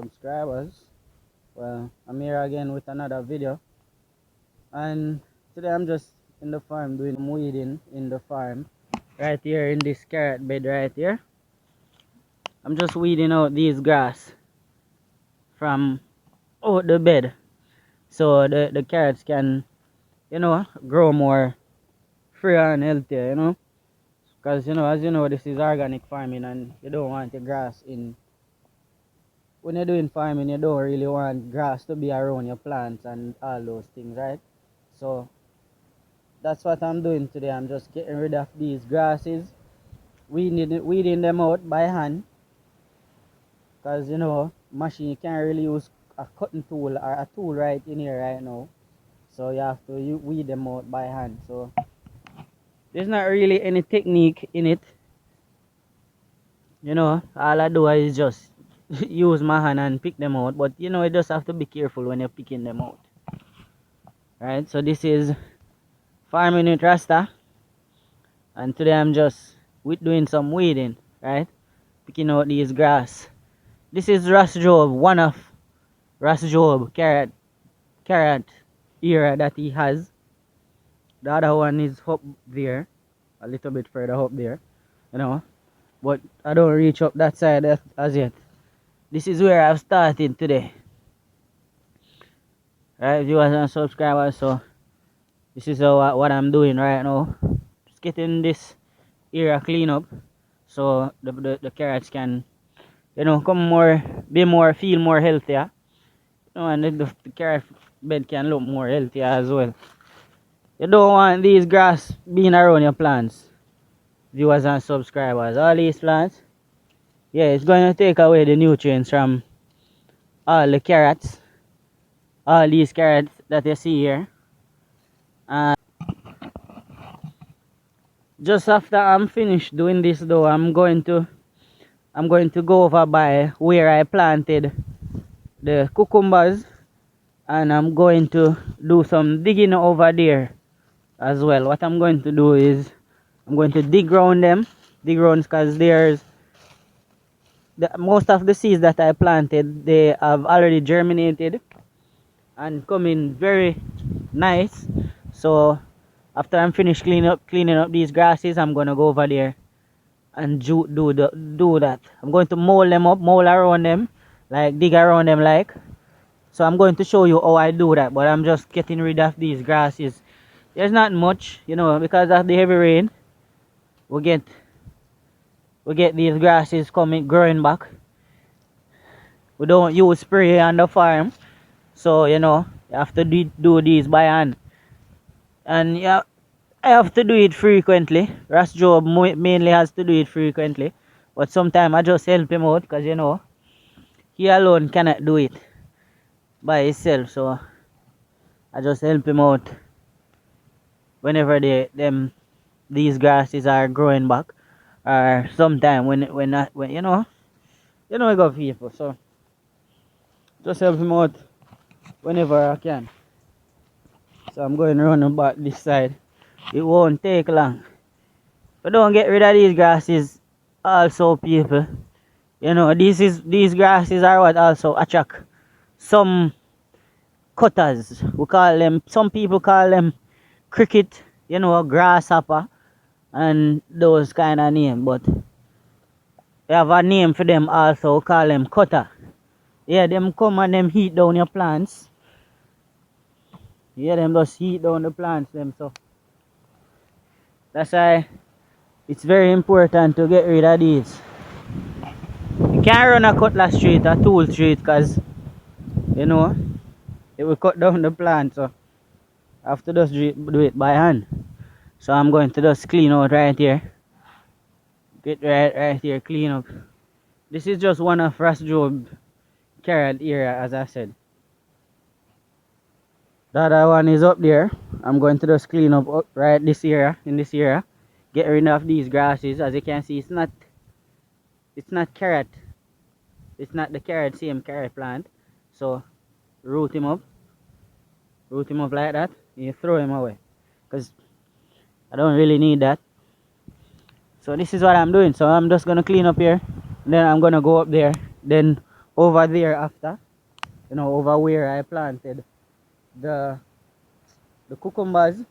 subscribers. Well, I'm here again with another video, and today I'm just in the farm doing some weeding in the farm right here in this carrot bed right here. I'm just weeding out these grass from out the bed so the carrots can, grow more freer and healthier, because as you know, this is organic farming and you don't want the grass in. When you're doing farming, you don't really want grass to be around your plants and all those things, right? So that's what I'm doing today. I'm just getting rid of these grasses, weeding them out by hand, because machine, you can't really use a cutting tool or a tool right in here right now, so you have to weed them out by hand. So there's not really any technique in it, all I do is just use my hand and pick them out, but you just have to be careful when you're picking them out, right? So this is farming with Rasta, and today I'm just doing some weeding, right? Picking out these grass. This is Ras Job, one of Ras Job carrot ear that he has. The other one is up there, a little bit further up there, but I don't reach up that side as yet. This is where I've started today, right, viewers and subscribers. So this is what I'm doing right now, just getting this area clean up so the carrots can come more, feel more healthier, and the carrot bed can look more healthier as well. You don't want these grass being around your plants, viewers and subscribers. All these plants, yeah, it's going to take away the nutrients from all the carrots, all these carrots that you see here. And just after I'm finished doing this though, I'm going to go over by where I planted the cucumbers, and I'm going to do some digging over there as well. What I'm going to do is I'm going to dig around because there's most of the seeds that I planted, they have already germinated and coming very nice. So after I'm finished cleaning up these grasses, I'm gonna go over there and do that. I'm going to mold around them, like dig around them like. So I'm going to show you how I do that, but I'm just getting rid of these grasses. There's not much, because of the heavy rain. We get these grasses growing back. We don't use spray on the farm, so you have to do these by hand, and yeah, I have to do it frequently. Ras Job mainly has to do it frequently, but sometimes I just help him out because he alone cannot do it by himself, so I just help him out whenever these grasses are growing back, or sometime when I got people, so just help him out whenever I can. So I'm going around back this side. It won't take long. But don't get rid of these grasses also, people. These grasses are what also attract some cutters. Some people call them cricket, grasshopper and those kind of names, but they have a name for them also, call them cutter. Yeah, them come and them heat down your plants. Yeah, them just heat down the plants them, so that's why it's very important to get rid of these. You can't run a cutlass straight, a tool straight, because it will cut down the plant, so I have to just do it by hand. So I'm going to just clean out right here. Get right here, clean up. This is just one of Ras Job carrot area, as I said. The other one is up there. I'm going to just clean up right in this area. Get rid of these grasses. As you can see, it's not carrot. It's not the same carrot plant. So root him up like that. You throw him away, because I don't really need that. So this is what I'm doing. So I'm just gonna clean up here, then I'm gonna go up there. Then over there after, over where I planted the cucumbers.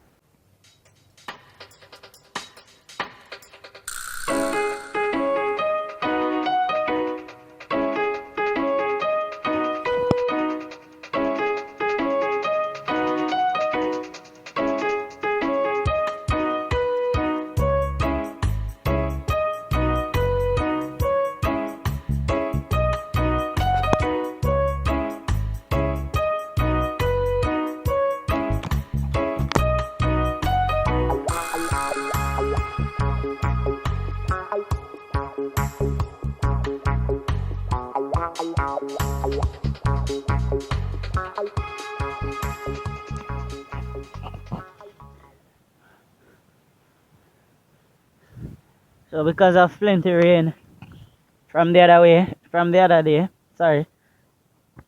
So because of plenty rain from the other day, sorry,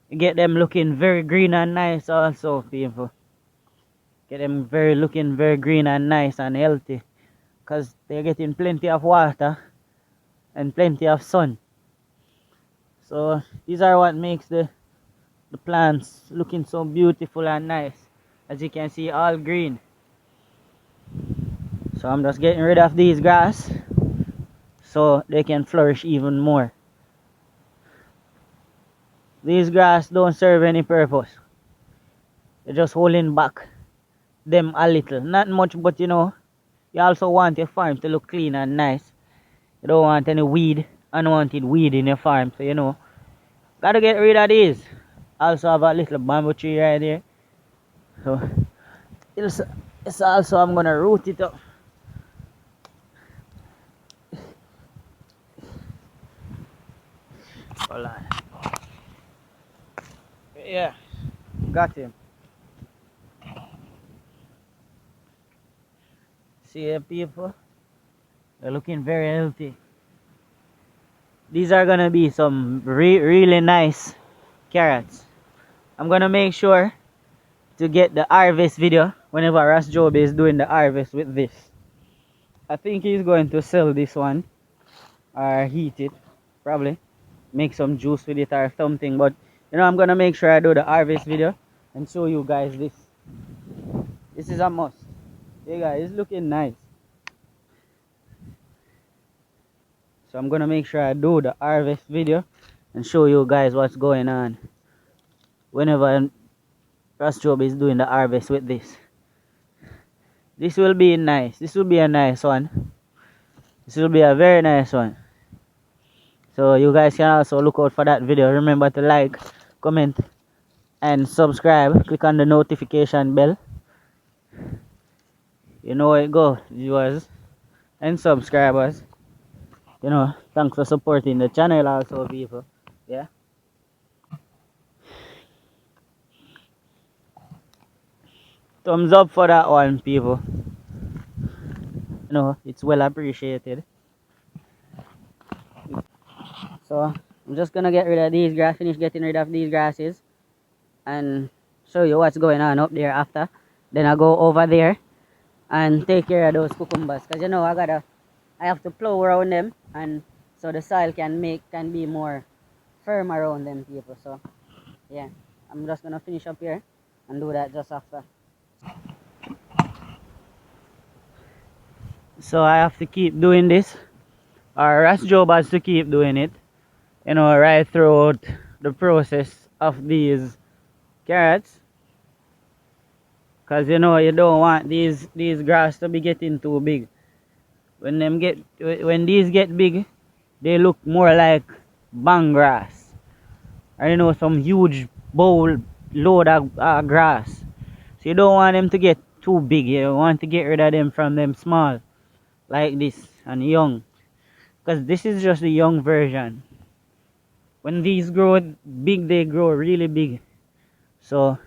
you get them looking very green and nice also, people. Get them looking very green and nice and healthy, because they're getting plenty of water and plenty of sun. So these are what makes the plants looking so beautiful and nice. As you can see, all green. So I'm just getting rid of these grass so they can flourish even more. These grass don't serve any purpose. They're just holding back them a little. Not much, but you also want your farm to look clean and nice. You don't want any unwanted weed in your farm. So gotta get rid of these. Also have a little bamboo tree right there. So it's also, I'm gonna root it up. Hold on. Yeah, got him. See, people, they're looking very healthy. These are gonna be some really nice carrots. I'm gonna make sure to get the harvest video whenever Ras Job is doing the harvest with this. I think he's going to sell this one or heat it, probably make some juice with it or something. But I'm gonna make sure I do the harvest video and show you guys this. This is a must. Hey guys, it's looking nice. So I'm gonna make sure I do the harvest video and show you guys what's going on whenever Ras Job is doing the harvest with this. This will be nice. This will be a nice one. This will be a very nice one. So you guys can also look out for that video. Remember to like, comment, and subscribe. Click on the notification bell. You know how it goes, viewers and subscribers. Thanks for supporting the channel also, people. Yeah. Thumbs up for that one, people. It's well appreciated. So I'm just gonna get rid of these grass, finish getting rid of these grasses, and show you what's going on up there after. Then I go over there and take care of those cucumbers, because I have to plow around them, and so the soil can be more firm around them, people. So yeah, I'm just gonna finish up here and do that just after. So I have to keep doing this, or Ras Job has to keep doing it, right throughout the process of these carrots, because you don't want these grass to be getting too big. When these get big, they look more like bang grass, or some huge bowl load of grass. So you don't want them to get too big. You want to get rid of them from them small like this and young, because this is just the young version. When these grow big, they grow really big. So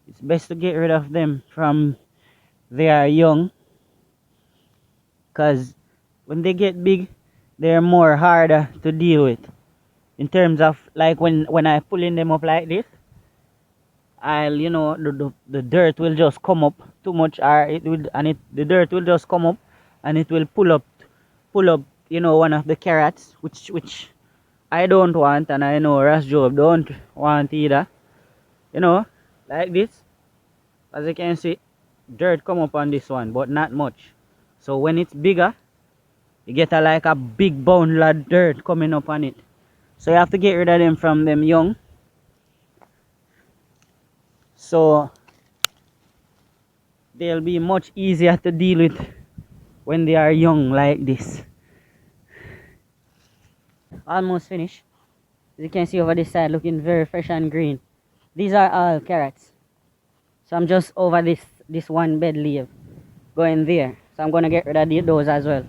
it's best to get rid of them from they are young, because when they get big, they're more harder to deal with. In terms of like when I pulling them up like this, the dirt will just come up too much, or the dirt will just come up and it will pull up one of the carrots, which I don't want, and I know Ras Job don't want either. You know, like this. As you can see, dirt come up on this one, but not much. So when it's bigger, you get like a big bound of dirt coming up on it. So you have to get rid of them from them young. So they'll be much easier to deal with when they are young like this. Almost finished. As you can see over this side, looking very fresh and green. These are all carrots. So I'm just over this one bed leaf going there. So I'm gonna get rid of those as well.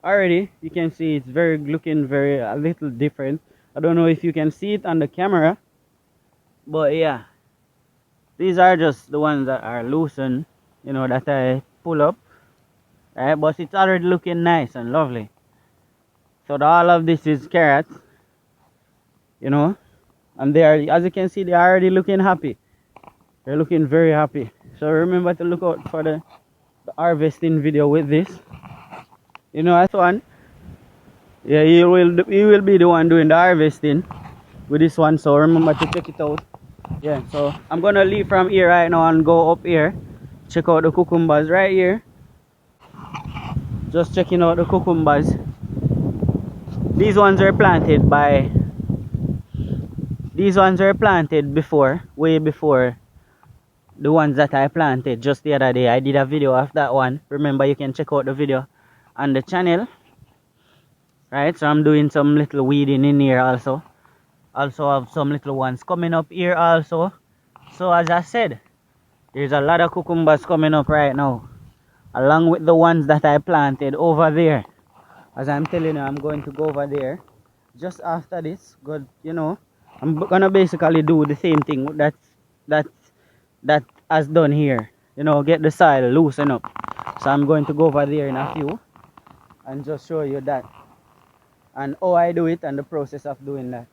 Already you can see it's looking very a little different. I don't know if you can see it on the camera, but yeah, these are just the ones that are loosened, you know, that I pull up, right? But it's already looking nice and lovely. So all of this is carrots, you know, and they are, as you can see, they are already looking happy. They're looking very happy. So remember to look out for the harvesting video with this. You know, that's one. Yeah, he will be the one doing the harvesting with this one. So remember to check it out. Yeah, so I'm gonna leave from here right now and go up here. Check out the cucumbers right here. Just checking out the cucumbers. These ones are planted before, way before the ones that I planted just the other day. I did a video of that one. Remember, you can check out the video on the channel. Right, so I'm doing some little weeding in here also. Also have some little ones coming up here also. So as I said, there's a lot of cucumbers coming up right now, along with the ones that I planted over there. As I'm telling you, I'm going to go over there just after this. Good, you know, I'm gonna basically do the same thing that has done here. You know, get the soil loosen up. So I'm going to go over there in a few and just show you that and how I do it and the process of doing that.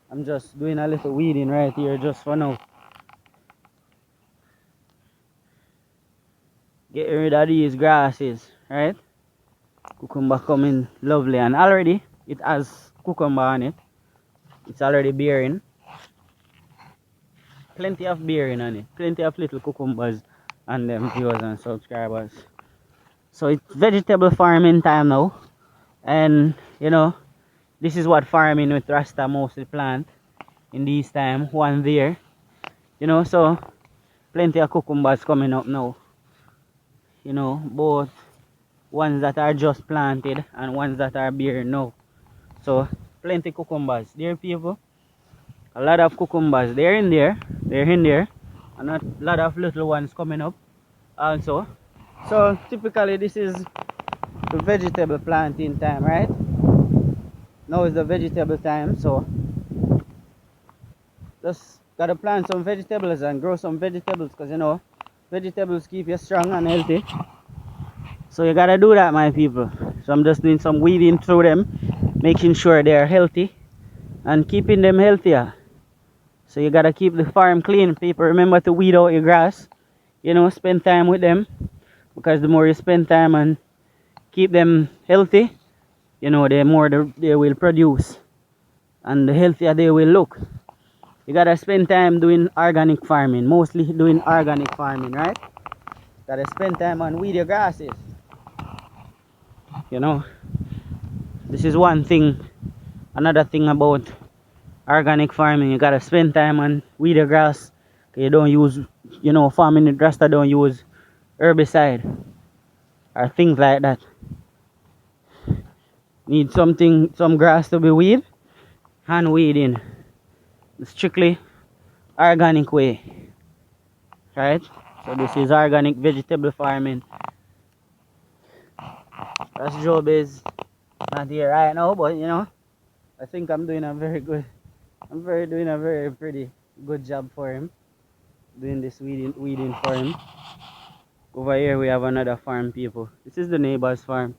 I'm just doing a little weeding right here just for now. Get rid of these grasses, right? Cucumber coming lovely, and already it has cucumber on it. It's already bearing. Plenty of bearing on it. Plenty of little cucumbers and them viewers and subscribers. So it's vegetable farming time now. And you know, this is what farming with Rasta mostly plant in these time. One there. You know, so plenty of cucumbers coming up now. You know, both ones that are just planted and ones that are bearing now. So plenty cucumbers there, people. A lot of cucumbers. They're in there, and a lot of little ones coming up also. So typically this is the vegetable planting time, right? Now is the vegetable time, so just gotta plant some vegetables and grow some vegetables, because you know vegetables keep you strong and healthy. So you gotta do that, my people. So I'm just doing some weeding through them, making sure they're healthy and keeping them healthier. So you gotta keep the farm clean, people. Remember to weed out your grass. You know, spend time with them, because the more you spend time and keep them healthy, you know, the more they will produce and the healthier they will look. You gotta spend time doing organic farming, mostly doing organic farming, right? Gotta spend time on weed your grasses. You know, this is one thing. Another thing about organic farming, you gotta spend time on weed your grass. You don't use, you know, farming in Rasta don't use herbicide or things like that. Need some grass to be weed, hand weeding, strictly organic way, right? So this is organic vegetable farming. That's Job is not here right now, but you know, I think I'm doing a very pretty good job for him, doing this weeding for him. Over here we have another farm, people. This is the neighbor's farm.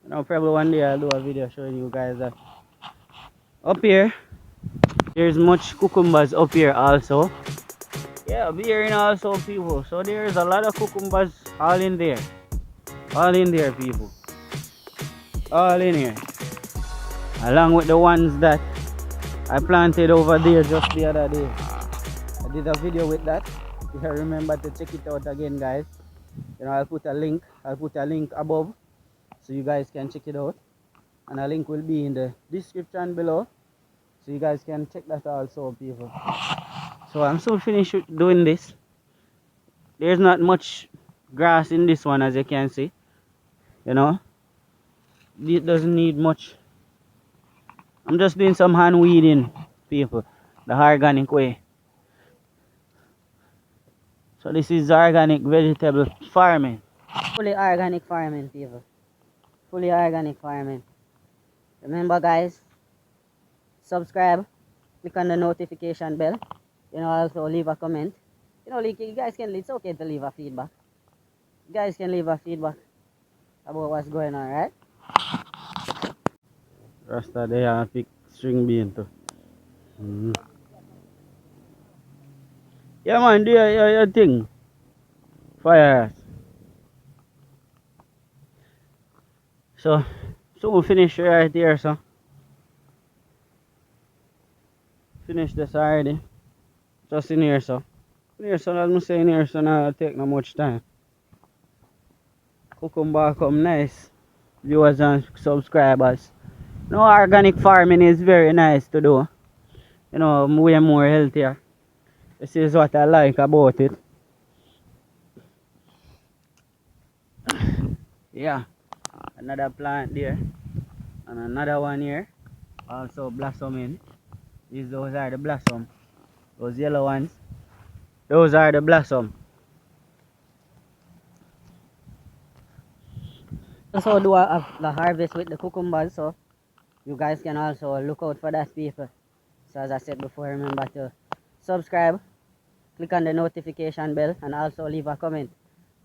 You know, probably one day I'll do a video showing you guys that. Up here, there's much cucumbers up here also. Yeah, bearing also, people. So there's a lot of cucumbers all in there. All in there, people. All in here. along with the ones that I planted over there just the other day. I did a video with that. If you remember to check it out again, guys. You know, I'll put a link above so you guys can check it out, and a link will be in the description below so you guys can check that also, people. So I'm so finished doing this. There's not much grass in this one, as you can see. You know, it doesn't need much. I'm just doing some hand weeding, people, the organic way. So this is organic vegetable farming. Fully organic farming, people. Fully organic farming. Remember, guys, subscribe, click on the notification bell. You know, also leave a comment. You know, you guys can, it's okay to leave a feedback. You guys can leave a feedback about what's going on, right? Rasta, they have a big string bean too. Yeah, man, do your thing. Fire. So we'll finish right here, so. Finish this already. Just in here, so. In here, so I'm saying here, so now it'll take not much time. Cucumber come nice. Viewers and subscribers. No, organic farming is very nice to do. You know, way more healthier. This is what I like about it. Yeah. Another plant there. And another one here. Also blossoming. Those are the blossom. Those yellow ones. Those are the blossom. Also do the harvest with the cucumbers, so you guys can also look out for that, people. So as I said before, remember to subscribe, click on the notification bell, and also leave a comment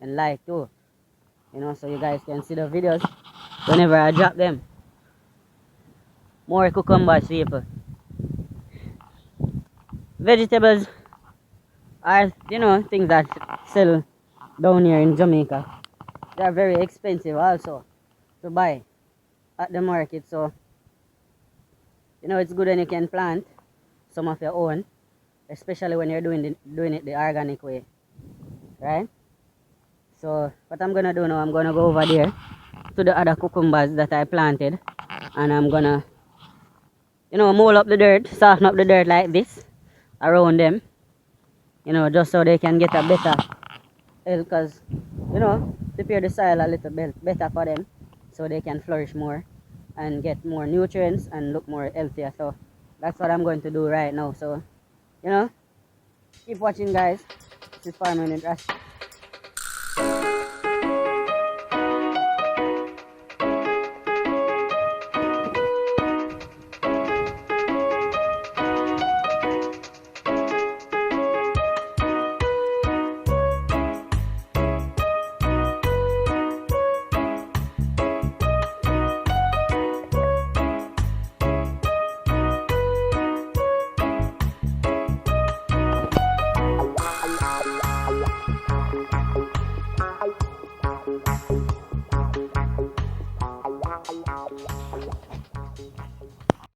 and like too. You know, so you guys can see the videos whenever I drop them. More cucumbers, people. Vegetables are, you know, things that sell down here in Jamaica. They are very expensive also to buy at the market, so you know it's good when you can plant some of your own, especially when you're doing it the organic way, right? So what I'm gonna do now, I'm gonna go over there to the other cucumbers that I planted, and I'm gonna, you know, mold up the dirt, soften up the dirt like this around them, you know, just so they can get a better health, because, you know, prepare the soil a little bit better for them so they can flourish more and get more nutrients and look more healthier. So that's what I'm going to do right now. So, you know, keep watching, guys. This is Farming with Rasta.